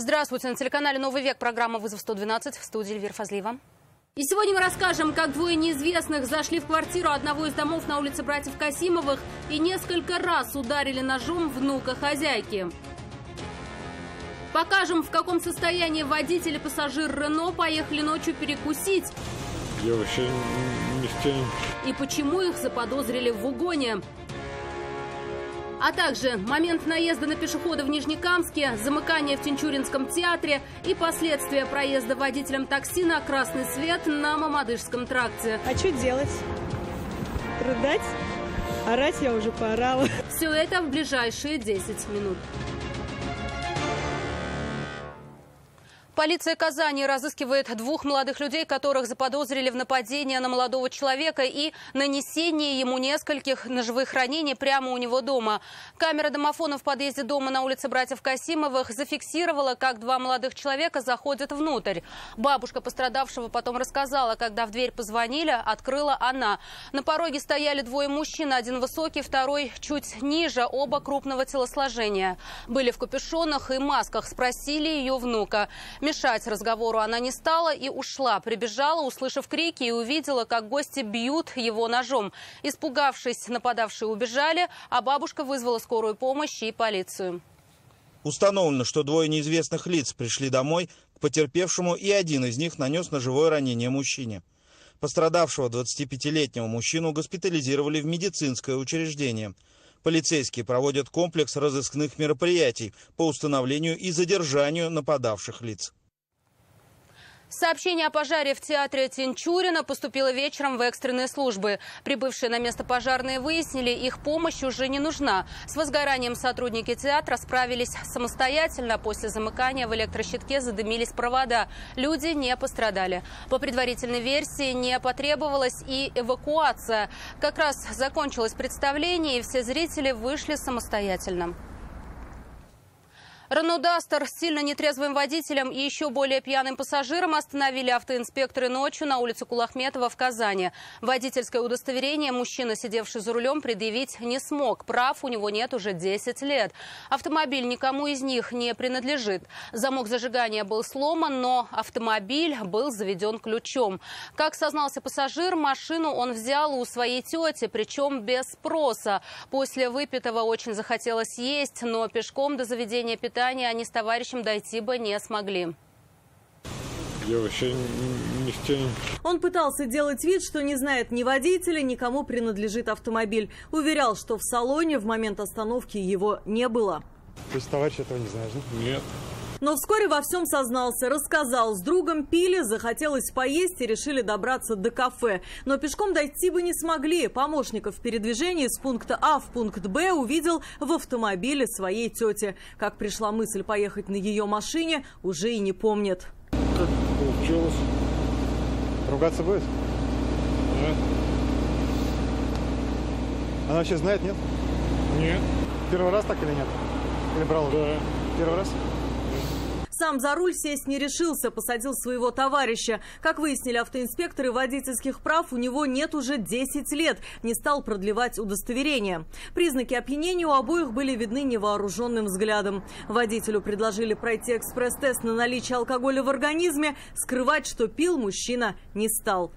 Здравствуйте. На телеканале «Новый век» программа «Вызов 112», в студии Эльвира Фазлиева. И сегодня мы расскажем, как двое неизвестных зашли в квартиру одного из домов на улице братьев Касимовых и несколько раз ударили ножом внука хозяйки. Покажем, в каком состоянии водитель и пассажир Рено поехали ночью перекусить. Я вообще не в теме. И почему их заподозрили в угоне. А также момент наезда на пешехода в Нижнекамске, замыкание в Тинчуринском театре и последствия проезда водителем такси на красный свет на Мамадышском тракте. А что делать? Рыдать? Орать я уже поорала. Все это в ближайшие 10 минут. Полиция Казани разыскивает двух молодых людей, которых заподозрили в нападении на молодого человека и нанесении ему нескольких ножевых ранений прямо у него дома. Камера домофона в подъезде дома на улице братьев Касимовых зафиксировала, как два молодых человека заходят внутрь. Бабушка пострадавшего потом рассказала, когда в дверь позвонили, открыла она. На пороге стояли двое мужчин, один высокий, второй чуть ниже, оба крупного телосложения. Были в капюшонах и масках, спросили ее внука. Мешать разговору она не стала и ушла. Прибежала, услышав крики, и увидела, как гости бьют его ножом. Испугавшись, нападавшие убежали, а бабушка вызвала скорую помощь и полицию. Установлено, что двое неизвестных лиц пришли домой к потерпевшему, и один из них нанес ножевое ранение мужчине. Пострадавшего 25-летнего мужчину госпитализировали в медицинское учреждение. Полицейские проводят комплекс разыскных мероприятий по установлению и задержанию нападавших лиц. Сообщение о пожаре в театре Тинчурина поступило вечером в экстренные службы. Прибывшие на место пожарные выяснили, их помощь уже не нужна. С возгоранием сотрудники театра справились самостоятельно. После замыкания в электрощитке задымились провода. Люди не пострадали. По предварительной версии не потребовалась и эвакуация. Как раз закончилось представление, и все зрители вышли самостоятельно. Рено Дастер с сильно нетрезвым водителем и еще более пьяным пассажиром остановили автоинспекторы ночью на улице Кулахметова в Казани. Водительское удостоверение мужчина, сидевший за рулем, предъявить не смог. Прав у него нет уже 10 лет. Автомобиль никому из них не принадлежит. Замок зажигания был сломан, но автомобиль был заведен ключом. Как сознался пассажир, машину он взял у своей тети, причем без спроса. После выпитого очень захотелось есть, но пешком до заведения питания они с товарищем дойти бы не смогли. Я вообще не в теме. Он пытался делать вид, что не знает ни водителя, ни кому принадлежит автомобиль. Уверял, что в салоне в момент остановки его не было. То есть товарищ этого не знаешь, да? Нет. Но вскоре во всем сознался, рассказал. С другом пили, захотелось поесть и решили добраться до кафе. Но пешком дойти бы не смогли. Помощников в передвижении с пункта А в пункт Б увидел в автомобиле своей тети. Как пришла мысль поехать на ее машине, уже и не помнит. Как получилось? Ругаться будет? Нет. Она вообще знает, нет? Нет. Первый раз так или нет? Или брал уже? Да. Первый раз? Сам за руль сесть не решился, посадил своего товарища. Как выяснили автоинспекторы, водительских прав у него нет уже 10 лет. Не стал продлевать удостоверение. Признаки опьянения у обоих были видны невооруженным взглядом. Водителю предложили пройти экспресс-тест на наличие алкоголя в организме. Скрывать, что пил, мужчина не стал.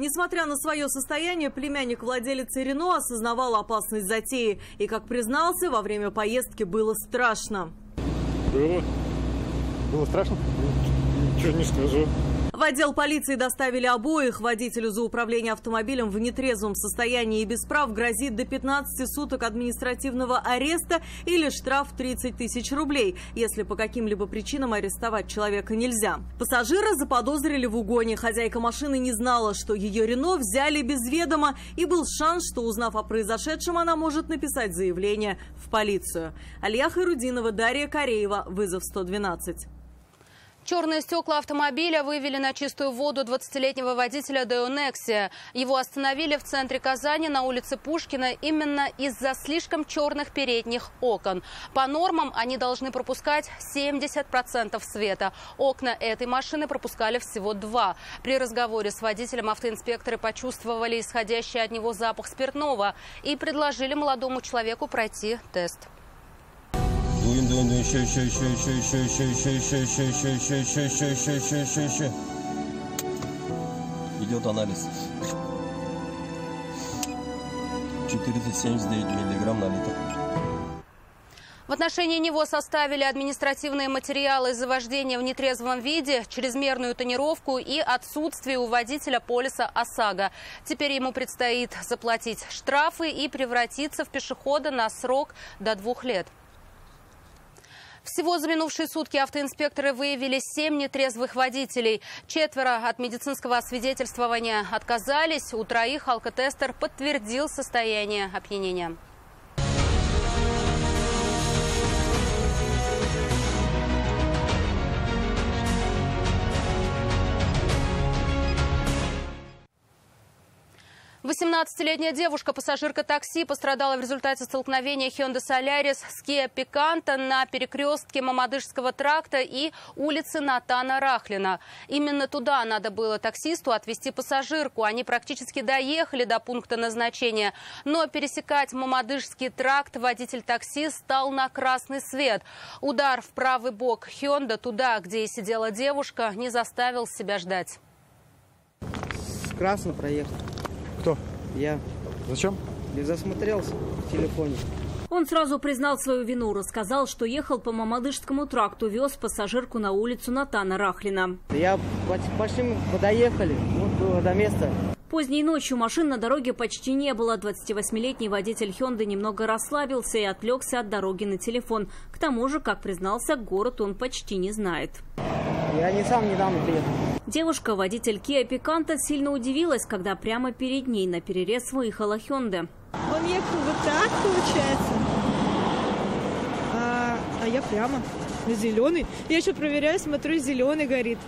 Несмотря на свое состояние, племянник владелицы Рено осознавал опасность затеи. И, как признался, во время поездки было страшно. Было. Было страшно? Ничего не скажу. В отдел полиции доставили обоих. Водителю за управление автомобилем в нетрезвом состоянии и без прав грозит до 15 суток административного ареста или штраф 30 тысяч рублей, если по каким-либо причинам арестовать человека нельзя. Пассажира заподозрили в угоне. Хозяйка машины не знала, что ее Рено взяли без ведома, и был шанс, что, узнав о произошедшем, она может написать заявление в полицию. Алия Хайрудинова, Дарья Кореева, «Вызов 112». Черные стекла автомобиля вывели на чистую воду 20-летнего водителя Део Nexia. Его остановили в центре Казани на улице Пушкина именно из-за слишком черных передних окон. По нормам они должны пропускать 70% света. Окна этой машины пропускали всего 2. При разговоре с водителем автоинспекторы почувствовали исходящий от него запах спиртного и предложили молодому человеку пройти тест. Еще. Идет анализ. 479 миллиграмм на литр. В отношении него составили административные материалы за вождение в нетрезвом виде, чрезмерную тонировку и отсутствие у водителя полиса ОСАГО. Теперь ему предстоит заплатить штрафы и превратиться в пешехода на срок до 2 лет. Всего за минувшие сутки автоинспекторы выявили 7 нетрезвых водителей. 4 от медицинского освидетельствования отказались. У 3 алкотестер подтвердил состояние опьянения. Восемнадцатилетняя девушка, пассажирка такси, пострадала в результате столкновения Hyundai Solaris с Kia Picanto на перекрестке Мамадышского тракта и улицы Натана Рахлина. Именно туда надо было таксисту отвезти пассажирку. Они практически доехали до пункта назначения. Но пересекать Мамадышский тракт водитель такси стал на красный свет. Удар в правый бок Hyundai, туда, где и сидела девушка, не заставил себя ждать. Красно проехал. Кто? Я. Зачем? Не засмотрелся в телефоне. Он сразу признал свою вину, рассказал, что ехал по Мамадышскому тракту, вез пассажирку на улицу Натана Рахлина. Я почти подоехали, вот было до места. Поздней ночью машин на дороге почти не было. 28-летний водитель Hyundai немного расслабился и отвлекся от дороги на телефон. К тому же, как признался, город он почти не знает. Я сам недавно приехал. Девушка, водитель Kia Picanto, сильно удивилась, когда прямо перед ней на перерез выехала Hyundai. Он ехал вот так, получается, а я прямо на зеленый. Я еще проверяю, смотрю, зеленый горит.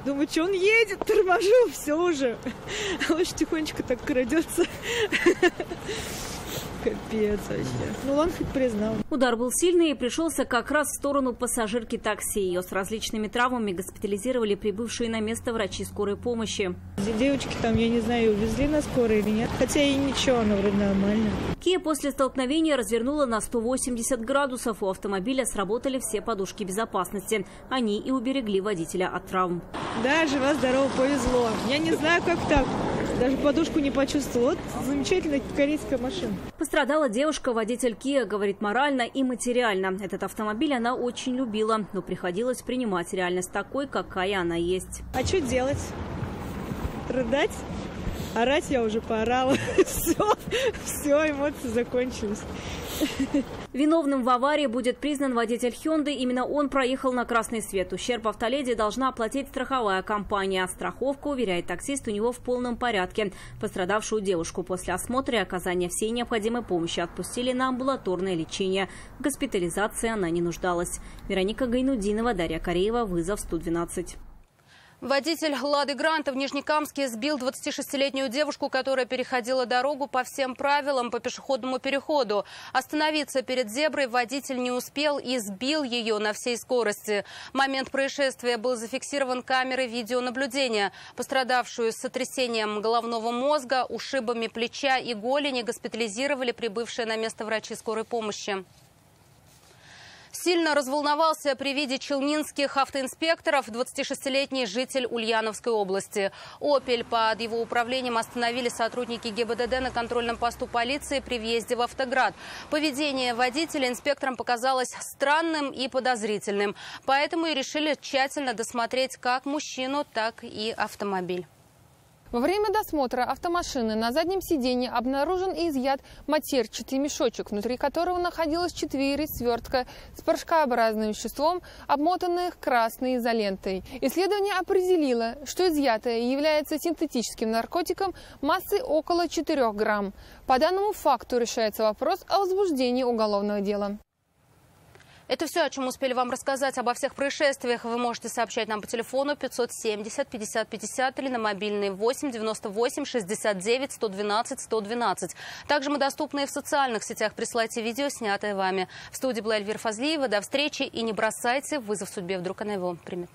Думаю, что он едет, торможу, все уже. А он тихонечко так крадется. Капец вообще. Ну, он хоть признал. Удар был сильный и пришелся как раз в сторону пассажирки такси. Ее с различными травмами госпитализировали прибывшие на место врачи скорой помощи. Девочки там, я не знаю, увезли на скорой или нет. Хотя и ничего, она вроде нормально. Kia после столкновения развернула на 180 градусов. У автомобиля сработали все подушки безопасности. Они и уберегли водителя от травм. Да, жива-здорова, повезло. Я не знаю, как так. Даже подушку не почувствовала. Вот замечательная корейская машина. Пострадала девушка, водитель Kia, говорит, морально и материально. Этот автомобиль она очень любила, но приходилось принимать реальность такой, какая она есть. А что делать? Рыдать? Орать я уже поорала. Все, эмоции закончились. Виновным в аварии будет признан водитель Hyundai. Именно он проехал на красный свет. Ущерб автоледи должна оплатить страховая компания. Страховка, уверяет таксист, у него в полном порядке. Пострадавшую девушку после осмотра и оказания всей необходимой помощи отпустили на амбулаторное лечение. В госпитализации она не нуждалась. Вероника Гайнудинова, Дарья Кореева, вызов 112. Водитель «Лады Гранта» в Нижнекамске сбил 26-летнюю девушку, которая переходила дорогу по всем правилам по пешеходному переходу. Остановиться перед зеброй водитель не успел и сбил ее на всей скорости. Момент происшествия был зафиксирован камерой видеонаблюдения. Пострадавшую с сотрясением головного мозга, ушибами плеча и голени госпитализировали прибывшие на место врачи скорой помощи. Сильно разволновался при виде челнинских автоинспекторов 26-летний житель Ульяновской области. «Опель» под его управлением остановили сотрудники ГИБДД на контрольном посту полиции при въезде в Автоград. Поведение водителя инспекторам показалось странным и подозрительным. Поэтому и решили тщательно досмотреть как мужчину, так и автомобиль. Во время досмотра автомашины на заднем сиденье обнаружен и изъят матерчатый мешочек, внутри которого находилось 4 свертка с порошкообразным веществом, обмотанных красной изолентой. Исследование определило, что изъятое является синтетическим наркотиком массой около 4 грамм. По данному факту решается вопрос о возбуждении уголовного дела. Это все, о чем успели вам рассказать. Обо всех происшествиях вы можете сообщать нам по телефону 570 50 50 или на мобильный 8 98 69 112 112. Также мы доступны и в социальных сетях. Присылайте видео, снятое вами. В студии была Эльвира Фазлиева. До встречи и не бросайте вызов судьбе, вдруг она его примет.